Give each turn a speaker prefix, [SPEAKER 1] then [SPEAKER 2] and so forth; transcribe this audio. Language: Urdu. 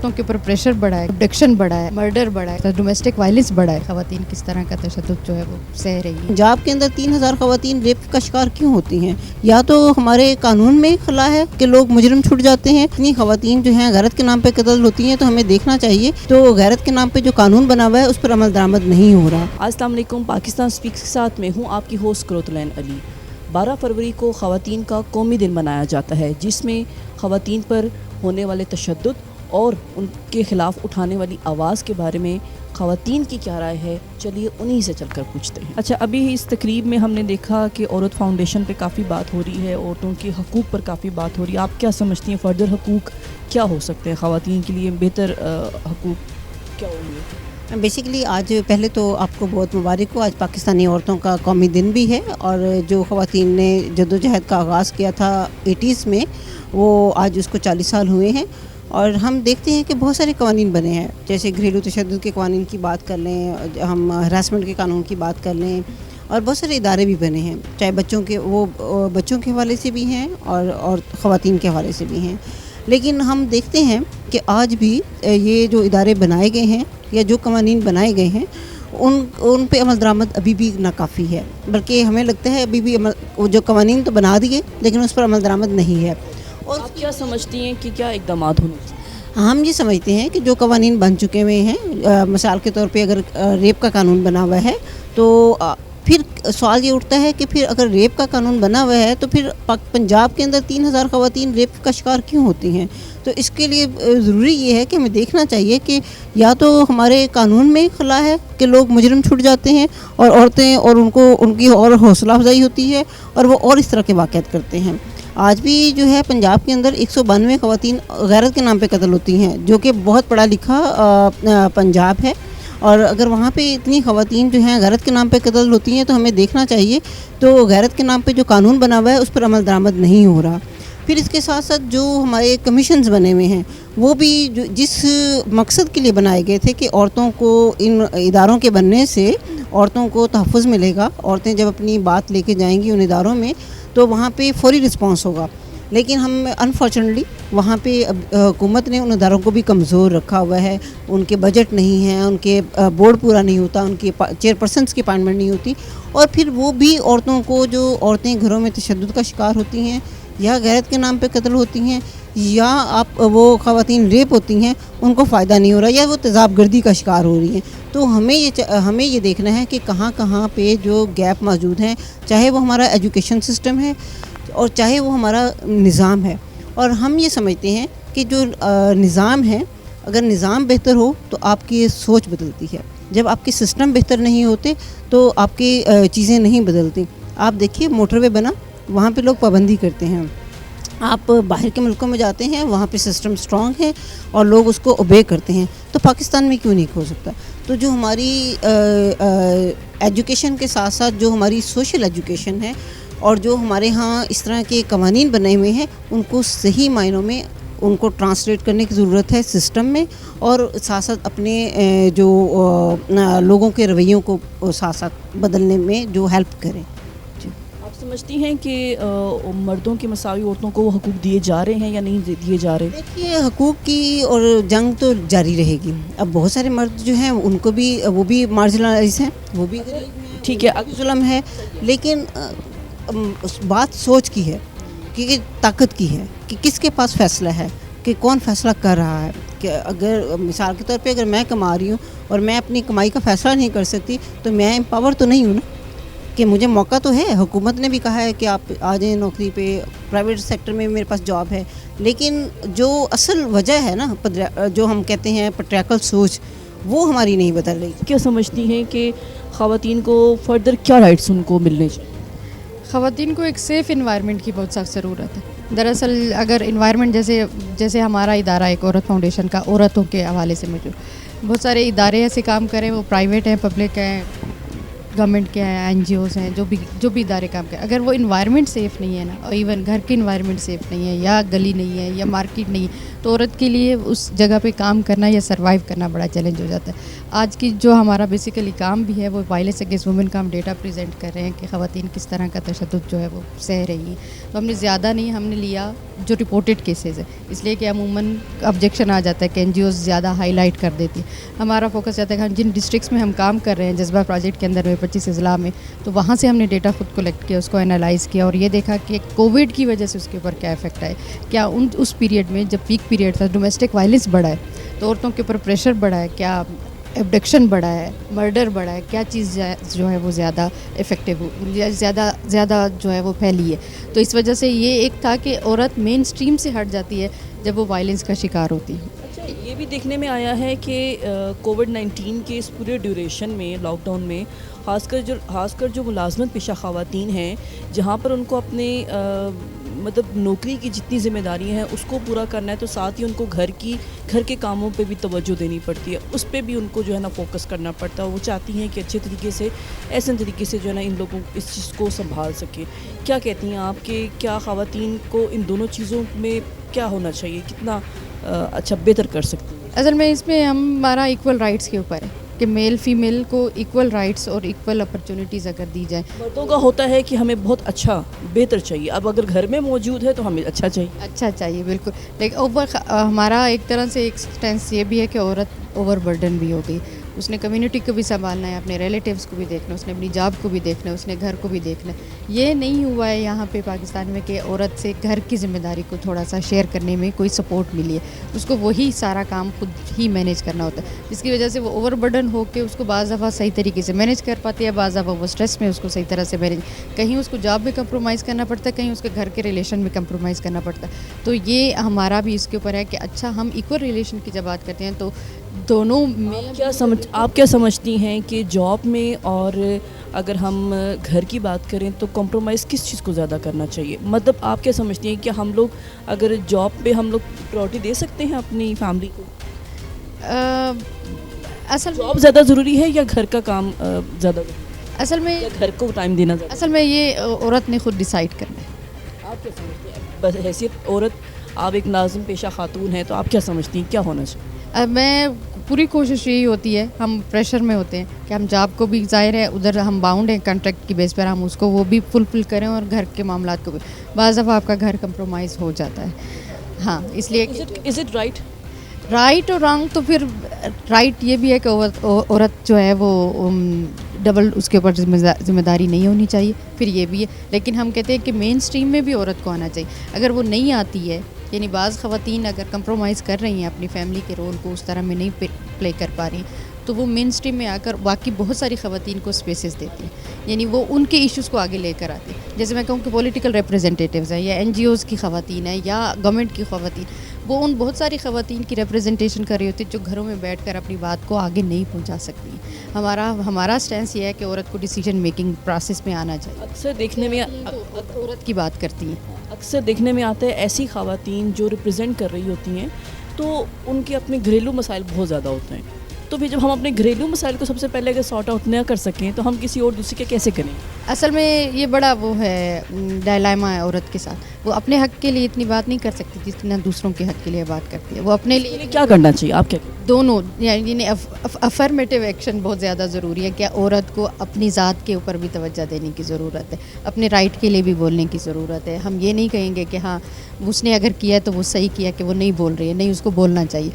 [SPEAKER 1] عورتوں کے اوپر پریشر بڑھا ہے, ابڈکشن بڑھا ہے, مرڈر بڑھا ہے, ڈومیسٹک وائلنس بڑھا ہے, خواتین کس طرح کا تشدد جو ہے وہ سہ رہی ہے.
[SPEAKER 2] پنجاب کے اندر 3000 خواتین ریپ کا شکار کیوں ہوتی ہیں؟ یا تو ہمارے قانون میں خلا ہے کہ لوگ مجرم چھٹ جاتے ہیں. اتنی خواتین جو ہیں غیرت کے نام پہ قتل ہوتی ہیں, تو ہمیں دیکھنا چاہیے تو غیرت کے نام پہ جو قانون بنا ہوا ہے اس پر عمل درآمد نہیں ہو رہا.
[SPEAKER 3] السلام علیکم. پاکستان سپیکس کے ساتھ میں ہوں آپ کی ہوسٹ کروتلین علی. 12 فروری کو خواتین کا قومی دن منایا جاتا ہے, جس میں خواتین پر ہونے والے تشدد اور ان کے خلاف اٹھانے والی آواز کے بارے میں خواتین کی کیا رائے ہے, چلیے انہی سے چل کر پوچھتے ہیں. اچھا, ابھی اس تقریب میں ہم نے دیکھا کہ عورت فاؤنڈیشن پہ کافی بات ہو رہی ہے, عورتوں کے حقوق پر کافی بات ہو رہی ہے. آپ کیا سمجھتی ہیں فردر حقوق کیا ہو سکتے ہیں, خواتین کے لیے بہتر حقوق کیا ہوں گے؟
[SPEAKER 2] بیسیکلی آج پہلے تو آپ کو بہت مبارک ہو, آج پاکستانی عورتوں کا قومی دن بھی ہے, اور جو خواتین نے جدوجہد کا آغاز کیا تھا 80s میں, وہ آج اس کو 40 سال ہوئے ہیں. اور ہم دیکھتے ہیں کہ بہت سارے قوانین بنے ہیں, جیسے گھریلو تشدد کے قوانین کی بات کر لیں, ہم ہراسمنٹ کے قانون کی بات کر لیں, اور بہت سارے ادارے بھی بنے ہیں, چاہے بچوں کے حوالے سے بھی ہیں اور خواتین کے حوالے سے بھی ہیں. لیکن ہم دیکھتے ہیں کہ آج بھی یہ جو ادارے بنائے گئے ہیں یا جو قوانین بنائے گئے ہیں ان پہ عمل درآمد ابھی بھی ناکافی ہے. بلکہ ہمیں لگتا ہے ابھی بھی جو قوانین تو بنا دیے لیکن اس پر عمل درآمد نہیں ہے. اور
[SPEAKER 3] آپ کیا سمجھتی ہیں کہ کیا اقدامات ہونے چاہیے؟
[SPEAKER 2] ہم یہ سمجھتے ہیں کہ جو قوانین بن چکے ہوئے ہیں, مثال کے طور پہ اگر ریپ کا قانون بنا ہوا ہے, تو پھر سوال یہ اٹھتا ہے کہ پھر اگر ریپ کا قانون بنا ہوا ہے تو پھر پنجاب کے اندر 3000 خواتین ریپ کا شکار کیوں ہوتی ہیں؟ تو اس کے لیے ضروری یہ ہے کہ ہمیں دیکھنا چاہیے کہ یا تو ہمارے قانون میں خلا ہے کہ لوگ مجرم چھٹ جاتے ہیں اور عورتیں, اور ان کی اور حوصلہ افزائی ہوتی ہے اور وہ اور اس طرح کے واقعات کرتے ہیں. آج بھی جو ہے پنجاب کے اندر 192 خواتین غیرت کے نام پہ قتل ہوتی ہیں, جو کہ بہت پڑھا لکھا پنجاب ہے. اور اگر وہاں پہ اتنی خواتین جو ہیں غیرت کے نام پہ قتل ہوتی ہیں, تو ہمیں دیکھنا چاہیے تو غیرت کے نام پہ جو قانون بنا ہوا ہے اس پر عمل درآمد نہیں ہو رہا. پھر اس کے ساتھ ساتھ جو ہمارے کمیشنز بنے ہوئے ہیں, وہ بھی جس مقصد کے لیے بنائے گئے تھے کہ عورتوں کو ان اداروں کے بننے سے عورتوں کو تحفظ ملے گا, عورتیں جب اپنی بات لے کے جائیں گی ان اداروں میں تو وہاں پہ فوری رسپانس ہوگا. لیکن ہم انفارچونیٹلی وہاں پہ حکومت نے ان اداروں کو بھی کمزور رکھا ہوا ہے. ان کے بجٹ نہیں ہیں, ان کے بورڈ پورا نہیں ہوتا, ان کے چیئرپرسنس کی اپائنٹمنٹ نہیں ہوتی, اور پھر وہ بھی عورتوں کو, جو عورتیں گھروں میں تشدد کا شکار ہوتی ہیں یا غیرت کے نام پہ قتل ہوتی ہیں یا وہ خواتین ریپ ہوتی ہیں, ان کو فائدہ نہیں ہو رہا یا وہ تیزاب گردی کا شکار ہو رہی ہیں. تو ہمیں یہ دیکھنا ہے کہ کہاں پہ جو گیپ موجود ہیں, چاہے وہ ہمارا ایجوکیشن سسٹم ہے اور چاہے وہ ہمارا نظام ہے. اور ہم یہ سمجھتے ہیں کہ جو نظام ہے, اگر نظام بہتر ہو تو آپ کی سوچ بدلتی ہے. جب آپ کے سسٹم بہتر نہیں ہوتے تو آپ کی چیزیں نہیں بدلتی. آپ دیکھیے موٹر وے بنا, وہاں پہ لوگ پابندی کرتے ہیں. آپ باہر کے ملکوں میں جاتے ہیں, وہاں پہ سسٹم سٹرونگ ہے اور لوگ اس کو اوبے کرتے ہیں. تو پاکستان میں کیوں نہیں ہو سکتا؟ تو جو ہماری ایجوکیشن کے ساتھ ساتھ جو ہماری سوشل ایجوکیشن ہے اور جو ہمارے ہاں اس طرح کے قوانین بنے ہوئے ہیں, ان کو صحیح معنوں میں ان کو ٹرانسلیٹ کرنے کی ضرورت ہے سسٹم میں, اور ساتھ ساتھ اپنے جو لوگوں کے رویوں کو ساتھ ساتھ بدلنے میں جو ہیلپ کریں.
[SPEAKER 3] سمجھتی ہیں کہ مردوں کے مساوی عورتوں کو وہ حقوق دیے جا رہے ہیں یا نہیں دیے جا رہے؟
[SPEAKER 2] دیکھیے, حقوق کی اور جنگ تو جاری رہے گی. اب بہت سارے مرد جو ہیں ان کو بھی, وہ بھی مارجنلائز ہیں, وہ بھی
[SPEAKER 3] ٹھیک ہے,
[SPEAKER 2] ظلم ہے. لیکن بات سوچ کی ہے, کہ طاقت کی ہے, کہ کس کے پاس فیصلہ ہے, کہ کون فیصلہ کر رہا ہے. کہ اگر مثال کے طور پہ اگر میں کما رہی ہوں اور میں اپنی کمائی کا فیصلہ نہیں کر سکتی, تو میں امپاور تو نہیں ہوں نا, کہ مجھے موقع تو ہے. حکومت نے بھی کہا ہے کہ آپ آ جائیں نوکری پہ, پرائیویٹ سیکٹر میں میرے پاس جاب ہے. لیکن جو اصل وجہ ہے نا, جو ہم کہتے ہیں پیٹریارکل سوچ, وہ ہماری نہیں بدل رہی.
[SPEAKER 3] کیا سمجھتی ہیں کہ خواتین کو فردر کیا رائٹس ان کو ملنے چاہیے؟
[SPEAKER 1] خواتین کو ایک سیف انوائرمنٹ کی بہت سخت ضرورت ہے. دراصل اگر انوائرمنٹ جیسے ہمارا ادارہ ایک عورت فاؤنڈیشن کا عورتوں کے حوالے سے موجود, بہت سارے ادارے ایسے کام کریں, وہ پرائیویٹ ہیں, پبلک ہیں, گورنمنٹ کے ہیں, NGOs ہیں, جو بھی ادارے کام کریں, اگر وہ انوائرمنٹ سیف نہیں ہے نا, اور ایون گھر کے انوائرمنٹ سیف نہیں ہے, یا گلی نہیں ہے, یا مارکیٹ نہیں ہے, تو عورت کے لیے اس جگہ پہ کام کرنا یا سروائیو کرنا بڑا چیلنج ہو جاتا ہے. آج کی جو ہمارا بیسیکلی کام بھی ہے وہ وائلنس اگینسٹ وومن کا ہم ڈیٹا پریزنٹ کر رہے ہیں کہ خواتین کس طرح کا تشدد جو ہے وہ سہ رہی ہیں. تو ہم نے زیادہ نہیں, ہم نے لیا جو رپورٹڈ کیسز ہیں, اس لیے کہ عموماً آبجیکشن آ جاتا ہے کہ NGOs زیادہ ہائی لائٹ کر دیتی ہیں. ہمارا فوکس رہتا ہے کہ ہم جن ڈسٹرکٹس میں ہم کام کر رہے ہیں جذبہ پروجیکٹ کے اندر میں 25 اضلاع میں, تو وہاں سے ہم نے ڈیٹا خود کلیکٹ کیا, اس کو انالائز کیا, اور یہ دیکھا کہ کووڈ کی وجہ سے اس کے اوپر کیا افیکٹ آئے. کیا اس پیریڈ میں جب پیک پیریڈ تھا ڈومیسٹک وائلنس بڑھا ہے, تو عورتوں کے اوپر پریشر بڑھا ہے, کیا ایبڈکشن بڑھا ہے, مرڈر بڑھا ہے, کیا چیز جو ہے وہ زیادہ افیکٹیو زیادہ جو ہے وہ پھیلی ہے. تو اس وجہ سے یہ ایک تھا کہ عورت مین اسٹریم سے ہٹ جاتی ہے جب وہ وائلنس کا شکار ہوتی ہے.
[SPEAKER 3] اچھا, یہ بھی دیکھنے میں آیا ہے کہ کووڈ-19 کے اس پورے ڈیوریشن میں, لاک ڈاؤن میں, خاص کر جو ملازمت پیشہ خواتین ہیں, جہاں پر ان کو اپنے مطلب نوکری کی جتنی ذمہ داریاں ہیں اس کو پورا کرنا ہے, تو ساتھ ہی ان کو گھر کے کاموں پہ بھی توجہ دینی پڑتی ہے, اس پہ بھی ان کو جو ہے نا فوکس کرنا پڑتا ہے. وہ چاہتی ہیں کہ اچھے طریقے سے, ایسے طریقے سے جو ہے نا ان لوگوں اس چیز کو سنبھال سکیں. کیا کہتی ہیں آپ کہ کیا خواتین کو ان دونوں چیزوں میں کیا ہونا چاہیے, کتنا اچھا بہتر کر سکتی ہیں؟
[SPEAKER 1] اصل میں اس میں ہمارا ایکول رائٹس کے اوپر ہے کہ میل فیمیل کو ایکول رائٹس اور ایکول اپرچونیٹیز اگر دی جائیں.
[SPEAKER 3] مردوں کا ہوتا ہے کہ ہمیں بہت اچھا بہتر چاہیے, اب اگر گھر میں موجود ہے تو ہمیں اچھا چاہیے
[SPEAKER 1] بالکل. لیکن ہمارا ایک طرح سے ایک سٹینس یہ بھی ہے کہ عورت اوور برڈن بھی ہو گئی, اس نے کمیونٹی کو بھی سنبھالنا ہے, اپنے ریلیٹیوز کو بھی دیکھنا ہے, اس نے اپنی جاب کو بھی دیکھنا ہے, اس نے گھر کو بھی دیکھنا ہے. یہ نہیں ہوا ہے یہاں پہ پاکستان میں کہ عورت سے گھر کی ذمہ داری کو تھوڑا سا شیئر کرنے میں کوئی سپورٹ ملی ہے. اس کو وہی سارا کام خود ہی مینیج کرنا ہوتا ہے, جس کی وجہ سے وہ اوور برڈن ہو کے اس کو بعض دفعہ صحیح طریقے سے مینیج کر پاتی ہے, بعض دفعہ وہ اسٹریس میں اس کو صحیح طرح سے مینیج, کہیں اس کو جاب میں کمپرومائز کرنا پڑتا ہے, کہیں اس کے گھر کے ریلیشن میں کمپرومائز کرنا پڑتا ہے. تو یہ ہمارا بھی اس کے اوپر ہے کہ اچھا ہم ایکول ریلیشن کی جب بات کرتے ہیں تو دونوں میں
[SPEAKER 3] آپ کیا سمجھتی ہیں کہ جاب میں اور اگر ہم گھر کی بات کریں تو کمپرومائز کس چیز کو زیادہ کرنا چاہیے؟ مطلب آپ کیا سمجھتی ہیں کہ ہم لوگ اگر جاب پہ ہم لوگ پرائورٹی دے سکتے ہیں اپنی فیملی کو؟
[SPEAKER 1] اصل
[SPEAKER 3] جاب زیادہ ضروری ہے یا گھر کا کام زیادہ ضروری ہے؟
[SPEAKER 1] اصل میں
[SPEAKER 3] یا گھر کو ٹائم دینا زیادہ؟
[SPEAKER 1] اصل میں یہ عورت نے خود ڈیسائیڈ کرنا ہے.
[SPEAKER 3] آپ کیا سمجھتی ہیں بس حیثیت عورت, آپ ایک ناظم پیشہ خاتون ہیں, تو آپ کیا سمجھتی ہیں کیا ہونا چاہیے؟
[SPEAKER 1] میں پوری کوشش یہی ہوتی ہے, ہم پریشر میں ہوتے ہیں کہ ہم جاب کو بھی ظاہر ہے ادھر ہم باؤنڈ ہیں کنٹریکٹ کی بیس پر, ہم اس کو وہ بھی فلفل کریں اور گھر کے معاملات کو بھی. بعض دفعہ آپ کا گھر کمپرومائز ہو جاتا ہے. ہاں, اس لیے
[SPEAKER 3] از اٹ رائٹ
[SPEAKER 1] اور رانگ, تو پھر رائٹ یہ بھی ہے کہ عورت جو ہے وہ ڈبل اس کے اوپر ذمہ داری نہیں ہونی چاہیے, پھر یہ بھی ہے. لیکن ہم کہتے ہیں کہ مین اسٹریم میں بھی عورت کو آنا چاہیے. اگر وہ نہیں آتی ہے, یعنی بعض خواتین اگر کمپرومائز کر رہی ہیں اپنی فیملی کے رول کو اس طرح میں نہیں پلے کر پا رہی ہیں, تو وہ مین اسٹریم میں آ کر باقی بہت ساری خواتین کو اسپیسز دیتی ہیں, یعنی وہ ان کے ایشوز کو آگے لے کر آتی ہیں. جیسے میں کہوں کہ پولیٹیکل ریپرزینٹیٹیوز ہیں یا NGOs کی خواتین ہیں یا گورنمنٹ کی خواتین, وہ ان بہت ساری خواتین کی ریپرزنٹیشن کر رہی ہوتی ہے جو گھروں میں بیٹھ کر اپنی بات کو آگے نہیں پہنچا سکتی. ہمارا سٹینس یہ ہے کہ عورت کو ڈیسیجن میکنگ پروسیس میں آنا چاہیے.
[SPEAKER 3] اکثر دیکھنے میں
[SPEAKER 1] عورت کی بات کرتی ہیں,
[SPEAKER 3] اکثر دیکھنے میں آتا ہے ایسی خواتین جو ریپرزینٹ کر رہی ہوتی ہیں تو ان کے اپنے گھریلو مسائل بہت زیادہ ہوتے ہیں. تو پھر جب ہم اپنے گھریلو مسائل کو سب سے پہلے اگر سارٹ آؤٹ نہ کر سکیں تو ہم کسی اور دوسرے کے کیسے کریں؟
[SPEAKER 1] اصل میں یہ بڑا وہ ہے ڈائلاما ہے عورت کے ساتھ. وہ اپنے حق کے لیے اتنی بات نہیں کر سکتی جتنا دوسروں کے حق کے لیے بات کرتی ہے. وہ اپنے لیے
[SPEAKER 3] کیا کرنا چاہیے, آپ کیا
[SPEAKER 1] دونوں, یعنی افرمیٹیو ایکشن بہت زیادہ ضروری ہے کہ عورت کو اپنی ذات کے اوپر بھی توجہ دینے کی ضرورت ہے, اپنے رائٹ کے لیے بھی بولنے کی ضرورت ہے. ہم یہ نہیں کہیں گے کہ ہاں اس نے اگر کیا تو وہ صحیح کیا کہ وہ نہیں بول رہی ہے, نہیں, اس کو بولنا چاہیے.